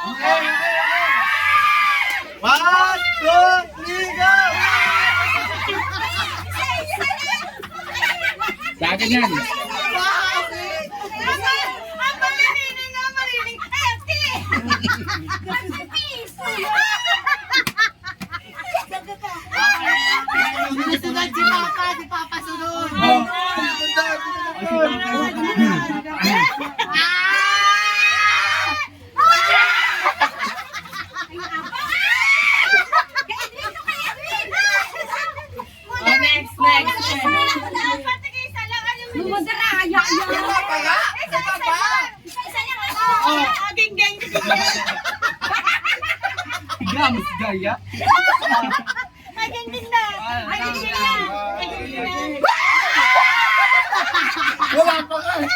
Okay. 1, 2, 3, go! Sa akin yan. Ang malilinig na marinig. Sunod si Papa sunod. Next. Lumadaraya yan. Isa niya aking gang. Grams gaya. Aking din na. Wala pa ka eh.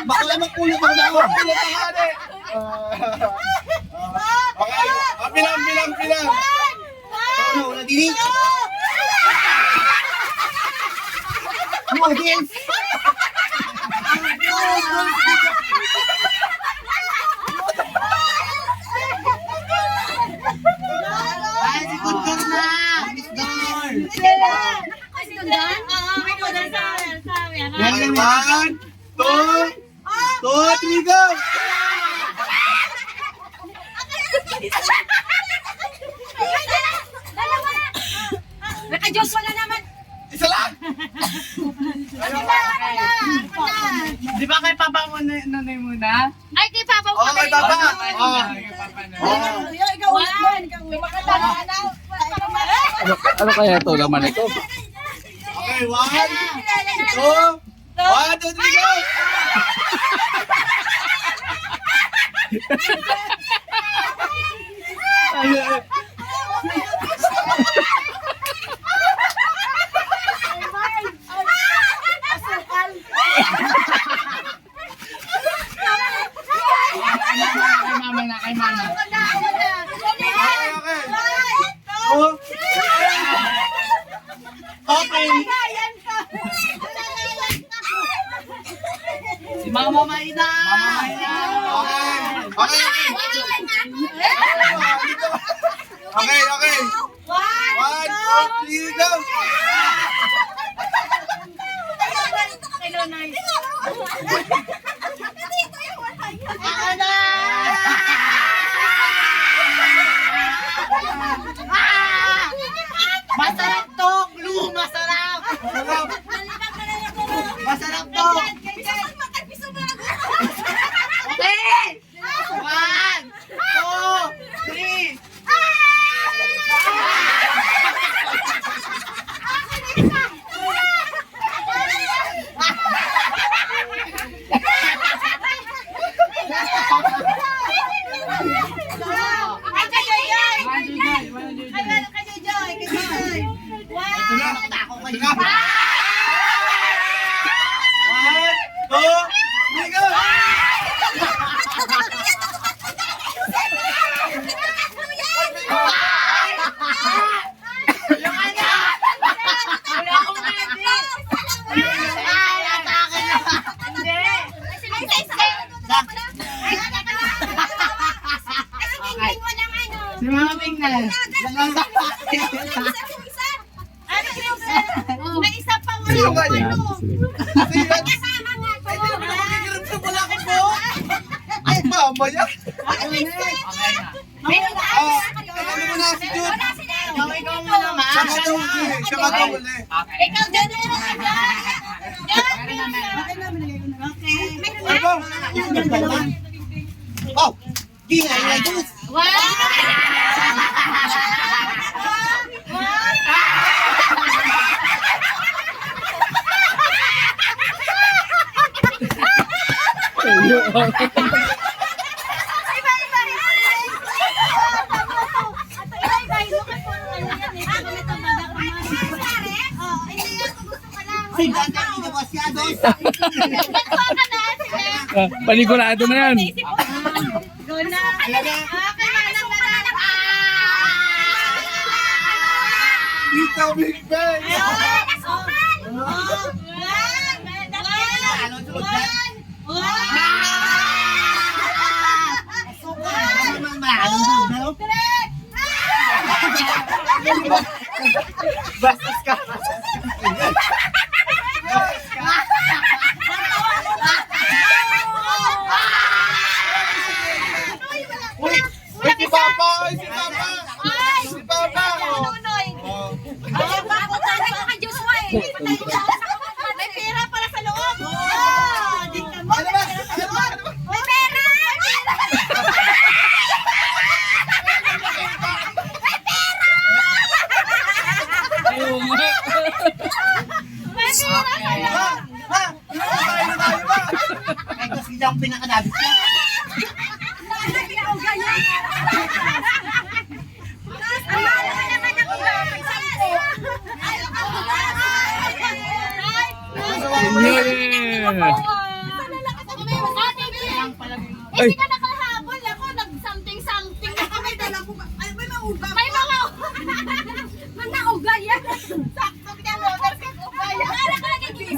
Bakla magpulot ako na ako. Pulot ako ate. Okay. Bilang. Una, dini. Audience. Ay, si Kundor na. Miss Dor. Okay, 1, 2, 3, go! Naka-Diyos wala naman. Isa lang! Di ba kay Papa mo nanay muna? Ay, kay Papa mo. Okay, Papa. Ikaw ulit. Ano kaya ito laman ito? Okay, 1, 2, 3, go! Kay mama. Okay. Si Mama Maida. Okay. Okay. 1, 2, 3, go! Masarap to, Glue, masarap. Masarap to. Okay. 1, 2, 3. Tako kayo. 1, 2, 3, go! Si Mama Tingnan. May isa pa Sino ba yan? kasama nga to. Nakikiram sa balakid mo? Ay, mama yan. Okay na. Ano mo na si Jude? Ikaw mo naman. Siya ka huli. Okay. Ikaw dyan na lang. Okay. Oh! Gingay na juice! Ay, ganda ina masyados! Panigurado na yan. Go na. Okay, manang. Tita Big Ben! Bastos ka. Uy, si Papa! Uy, si Papa! Si Papa! Nunoy. Oh. Ay, bakit tayo ka Joshua eh? May pera para sa loob. Di ka mo. Ano ba? Ano ba? Ano ba? May pera! May pera! May pera sa loob. Ha? Tayo na tayo ba? Ay, kasi lang pinakadabit ka. Hindi ka nakahabol ako, nag-something-something ako. May dala ko ba? Ay, may mauga. May mga mga uga yan. Sakto ka, Loder, ka uga yan. Para ka naging